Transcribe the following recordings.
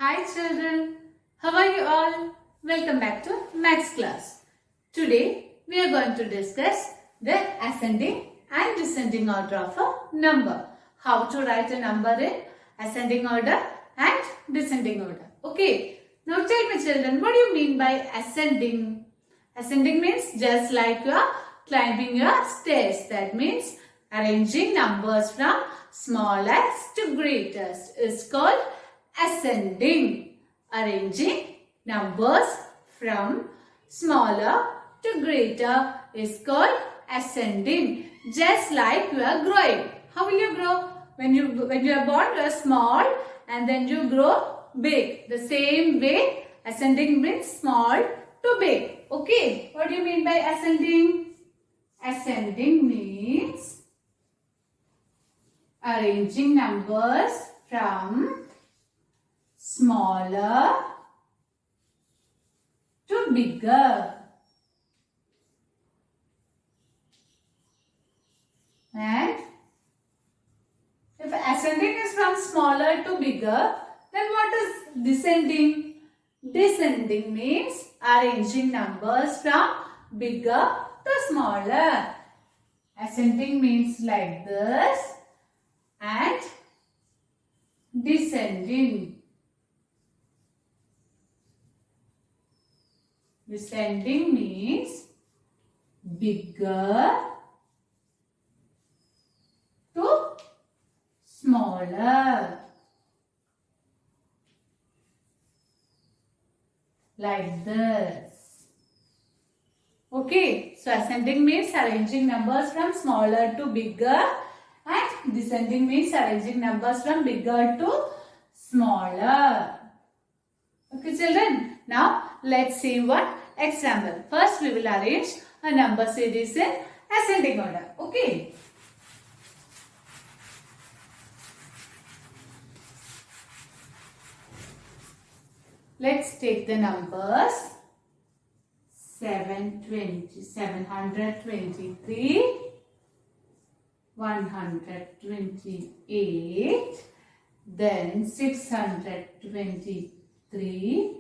Hi children, how are you all? Welcome back to Maths class. Today we are going to discuss the ascending and descending order of a number. How to write a number in ascending order and descending order. Okay, now tell me children, what do you mean by ascending? Ascending means just like you are climbing your stairs. That means arranging numbers from smallest to greatest is called ascending. Arranging numbers from smaller to greater is called ascending. Just like you are growing. How will you grow? When you are born, you are small and then you grow big. The same way ascending means small to big. Okay, what do you mean by ascending? Ascending means arranging numbers from smaller to bigger. And if ascending is from smaller to bigger, then what is descending? Descending means arranging numbers from bigger to smaller. Ascending means like this and descending. Descending means bigger to smaller. Like this. Okay, so ascending means arranging numbers from smaller to bigger and descending means arranging numbers from bigger to smaller. Okay children, now let's see one example. First we will arrange a number series in ascending order. Okay. Let's take the numbers 723, 128, then 623,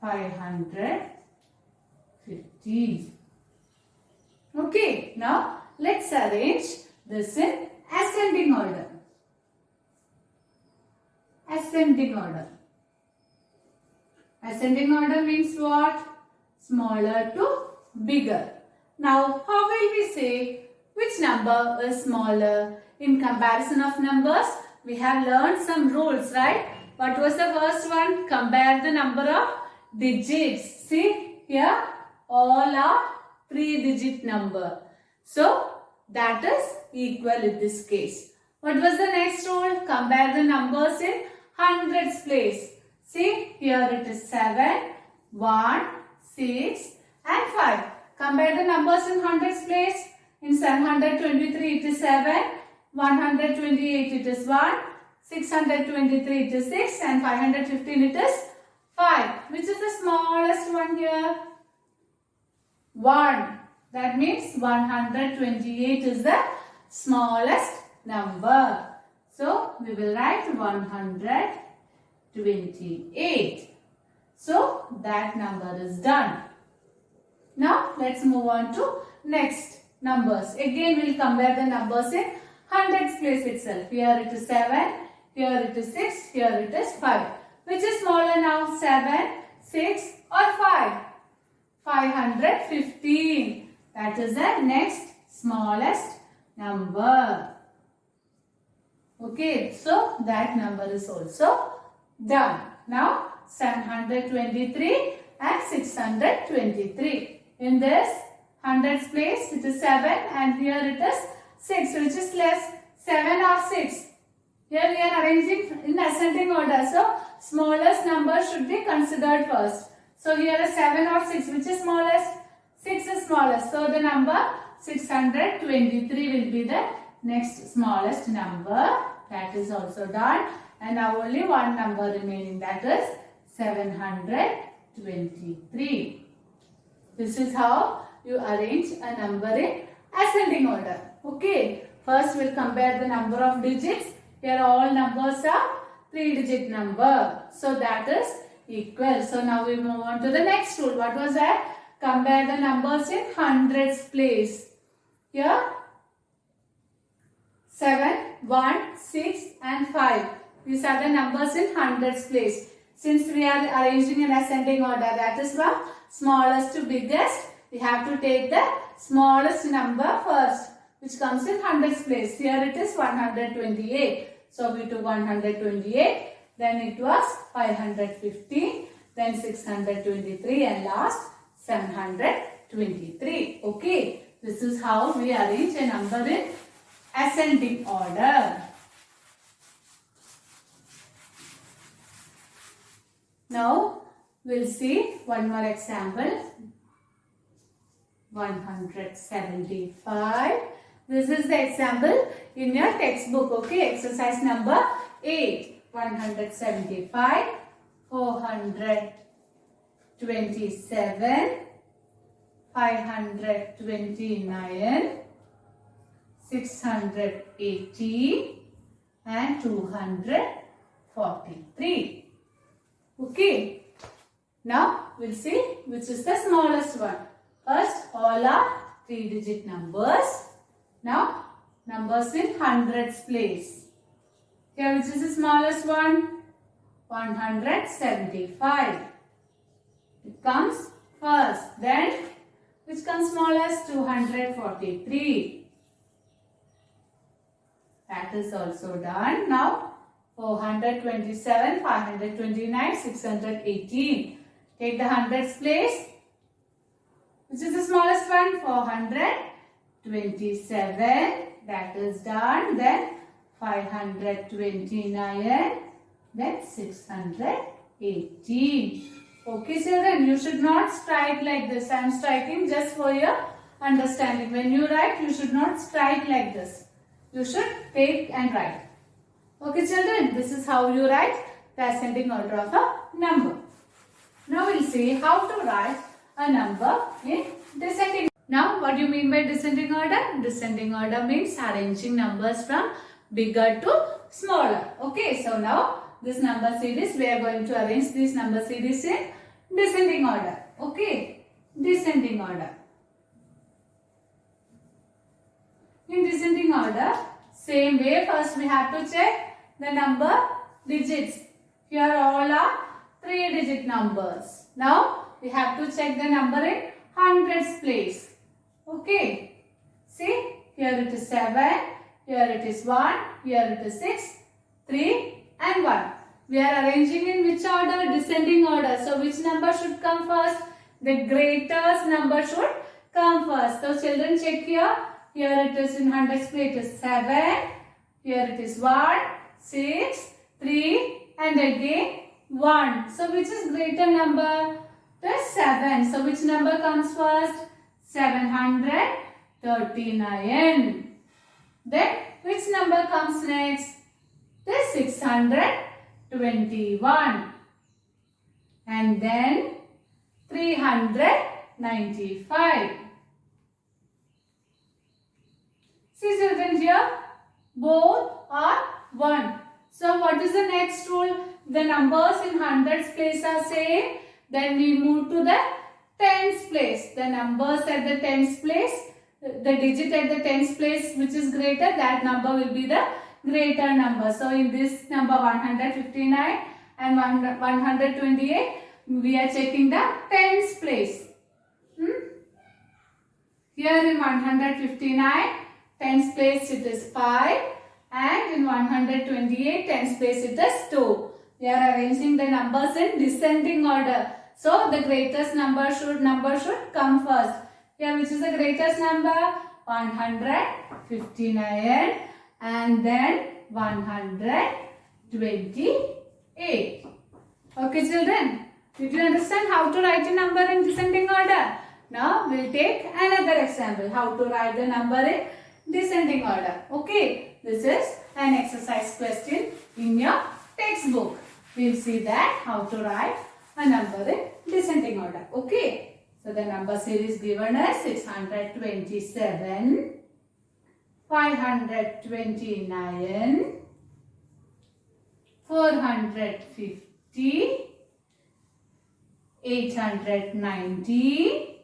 515. Okay, now let's arrange this in ascending order. Ascending order. Ascending order means what? Smaller to bigger. Now, how will we say which number is smaller? In comparison of numbers, we have learned some rules, right? What was the first one? Compare the number of digits. See, here all are 3-digit number. So, that is equal in this case. What was the next rule? Compare the numbers in hundreds place. See, here it is 7, 1, 6 and 5. Compare the numbers in hundreds place. In 723 it is 7, 128 it is 1, 623 it is 6 and 515 it is 5. Which is the smallest one here? 1. That means 128 is the smallest number. So, we will write 128. So, that number is done. Now, let's move on to next numbers. Again, we will compare the numbers in hundreds place itself. Here it is 7, here it is 6, here it is 5. Which is smaller now? 7, 6 or 5? 515. That is the next smallest number. Okay, so that number is also done. Now, 723 and 623. In this hundreds place, it is 7 and here it is 6, which is less, 7 or 6. Here we are arranging in ascending order. So, smallest number should be considered first. So, here is 7 or 6, which is smallest? 6 is smallest. So, the number 623 will be the next smallest number. That is also done. And now only one number remaining, that is 723. This is how you arrange a number in ascending order. Okay. First we will compare the number of digits. Here all numbers are 3-digit number. So that is equal. So now we move on to the next rule. What was that? Compare the numbers in hundreds place. Here 7, 1, 6 and 5. These are the numbers in hundreds place. Since we are arranging in ascending order, that is from smallest to biggest, we have to take the smallest number first, which comes in hundreds place. Here it is 128. So we took 128, then it was 515, then 623 and last 723. Okay, this is how we arrange a number in ascending order. Now we'll see one more example. 175. This is the example in your textbook. Okay, exercise number 8. 175, 427, 529, 680 and 243. Okay. Now we'll see which is the smallest one. First, all are 3-digit numbers. Now, numbers in hundreds place. Here, which is the smallest one? 175. It comes first. Then, which comes smallest? 243. That is also done. Now, 427, 529, 618. Take the hundreds place. Which is the smallest one? 427. That is done. Then 529. Then 618. Okay, children, you should not strike like this. I am striking just for your understanding. When you write, you should not strike like this. You should take and write. Okay, children, this is how you write the ascending order of a number. Now we'll see how to write a number in descending. Now, what do you mean by descending order? Descending order means arranging numbers from bigger to smaller. Okay, so now this number series, we are going to arrange this number series in descending order. Okay, descending order. In descending order, same way, first we have to check the number digits. Here all are 3-digit numbers. Now we have to check the number in hundreds place. Okay. See, here it is 7, here it is 1, here it is 6, 3 and 1. We are arranging in which order? Descending order. So which number should come first? The greatest number should come first. So children, check here. Here it is in hundreds place, it is 7. Here it is 1, 6, 3 and again 1. So which is greater number? The 7. So which number comes first? 739. Then which number comes next? The 621. And then 395. See children, here both are 1. So what is the next rule? The numbers in hundreds place are same. Then we move to the tens place. The numbers at the tens place, the digit at the tens place which is greater, that number will be the greater number. So in this number 159 and 128, we are checking the tens place. Here in 159, tens place it is 5 and in 128, tens place it is 2. We are arranging the numbers in descending order. So the greatest number should come first. Here which is the greatest number? 159 and then 128. Okay children, did you understand how to write a number in descending order? Now we'll take another example, how to write the number in descending order. Okay, this is an exercise question in your textbook. We'll see that how to write a number in descending order. Okay, so the number series given as 627, 529, 450, 890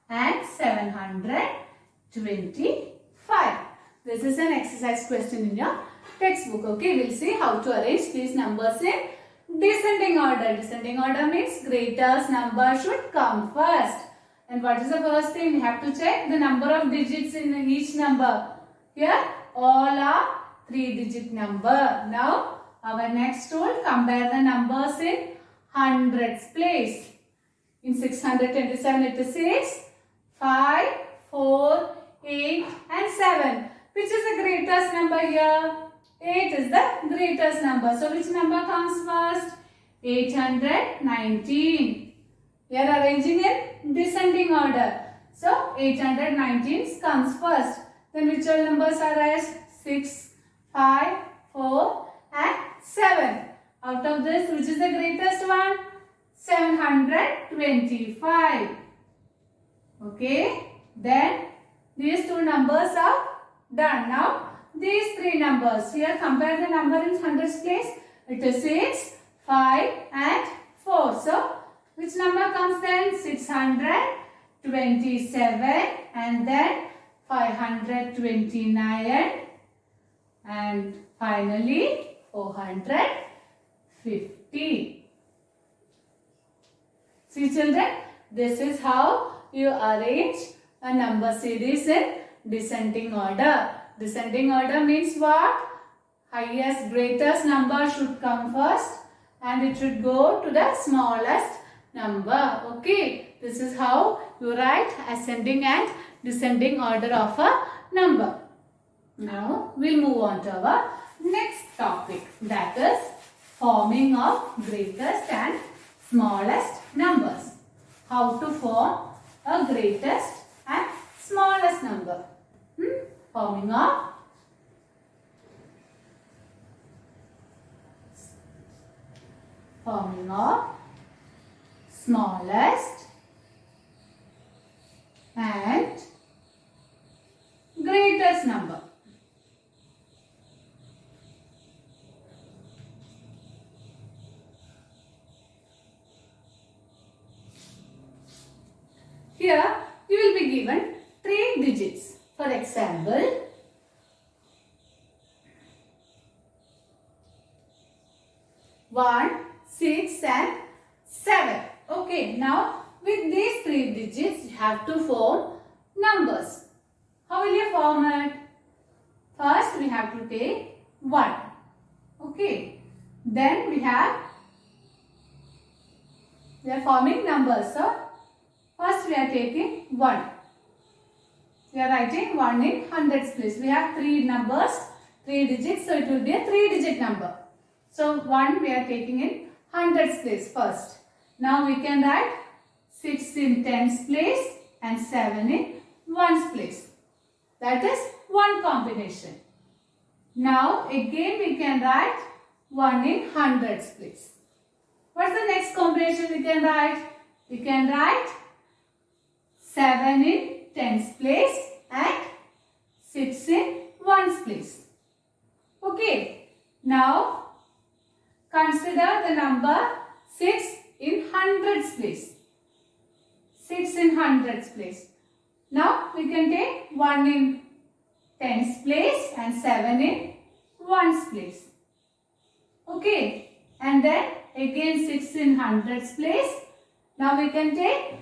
and 725. This is an exercise question in your textbook. Okay, we'll see how to arrange these numbers in descending order. Descending order means greatest number should come first. And what is the first thing? We have to check the number of digits in each number. Here all are 3-digit number. Now our next rule, compare the numbers in hundreds place. In 627 it is 6, 5, 4, 8 and 7. Which is the greatest number here? 8 is the greatest number. So which number comes first? 819. We are arranging in descending order. So 819 comes first. Then which all numbers are as 6, 5, 4 and 7. Out of this, which is the greatest one? 725. Okay. Then these two numbers are done. Now these three numbers. Here compare the number in hundreds place. It is 6, 5 and 4. So which number comes then? 627 and then 529 and finally 450. See children, this is how you arrange a number series in descending order. Descending order means what? Highest, greatest number should come first and it should go to the smallest number. Okay, this is how you write ascending and descending order of a number. Now we'll move on to our next topic, that is forming of greatest and smallest numbers. How to form a greatest and smallest number. Forming of smallest and greatest number. Here you will be given 3 digits. For example, 1, 6 and 7. Okay, now with these 3 digits you have to form numbers. How will you form it? First we have to take 1. Okay, then we are forming numbers. So first we are taking 1. We are writing 1 in hundreds place. We have 3 numbers, 3 digits, so it will be a 3-digit number. So 1 we are taking in hundreds place first. Now we can write 6 in tens place and 7 in ones place. That is one combination. Now again we can write 1 in hundreds place. What's the next combination we can write? We can write 7 in tens place and 6 in ones place. Okay. Now consider the number 6 in hundreds place. 6 in hundreds place. Now we can take 1 in tens place and 7 in ones place. Okay. And then again 6 in hundreds place. Now we can take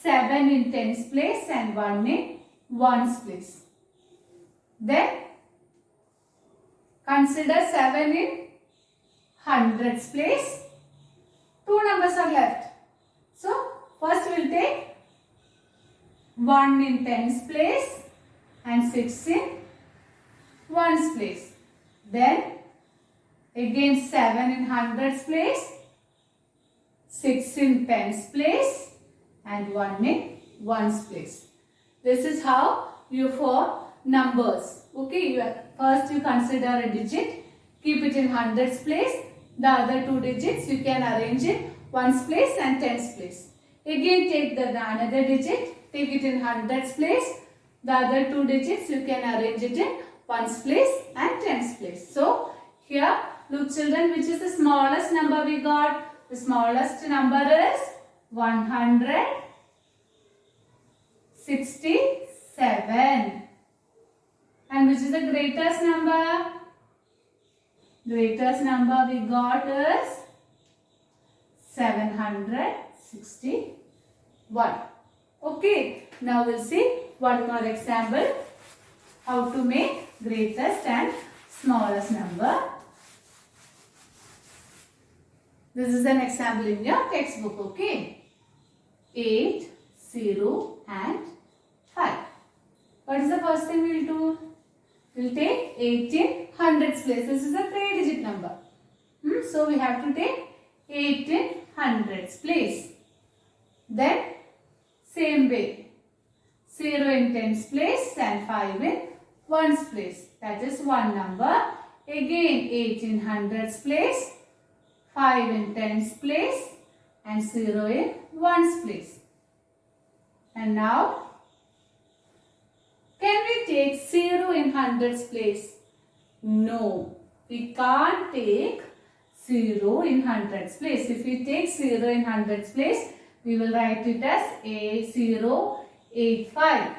7 in tens place and 1 in ones place. Then consider 7 in hundreds place. 2 numbers are left. So first we will take 1 in tens place and 6 in ones place. Then again 7 in hundreds place, 6 in tens place and 1 in ones place. This is how you form numbers. Okay, first you consider a digit, keep it in hundreds place. The other 2 digits you can arrange in ones place and tens place. Again take the another digit, take it in hundreds place. The other 2 digits you can arrange it in ones place and tens place. So here Look children, which is the smallest number we got? The smallest number is 167. And which is the greatest number? Greatest number we got is 761. Okay, now we'll see one more example. How to make greatest and smallest number. This is an example in your textbook, okay? 8, 0 and 5. What is the first thing we'll do? We'll take 8 in hundreds place. This is a 3-digit number. So we have to take 8 in hundreds place. Then same way. 0 in tens place and 5 in ones place. That is one number. Again 8 in hundreds place, 5 in tens place and 0 in ones place. And now, can we take 0 in hundreds place? No, we can't take 0 in hundreds place. If we take 0 in hundreds place, we will write it as A085.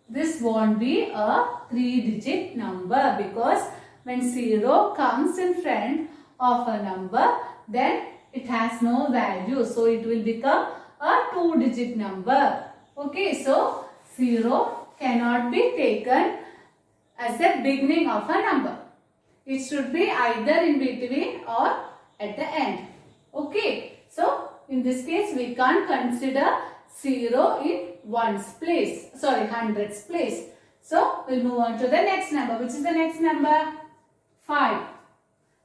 This won't be a 3-digit number because when 0 comes in front of a number, then it has no value. So it will become a 2-digit number. Okay, so 0 cannot be taken as the beginning of a number. It should be either in between or at the end. Okay, so in this case we can't consider 0 in ones place, hundreds place. So we'll move on to the next number. Which is the next number? 5.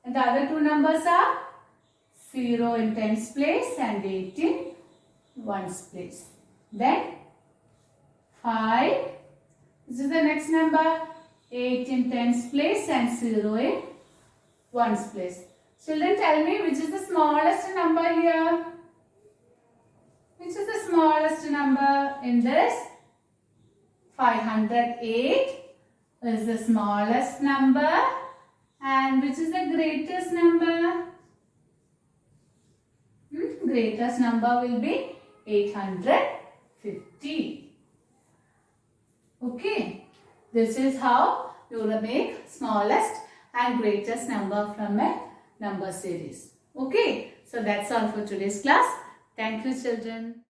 And the other two numbers are 0 in tens place and 8 in ones place. Then 5. This is the next number. 8 in tens place and 0 in ones place. Children, tell me which is the smallest number here? Which is the smallest number in this? 508 is the smallest number. And which is the greatest number? Greatest number will be 850. Okay. This is how you will make smallest and greatest number from a number series. Okay. So that's all for today's class. Thank you children.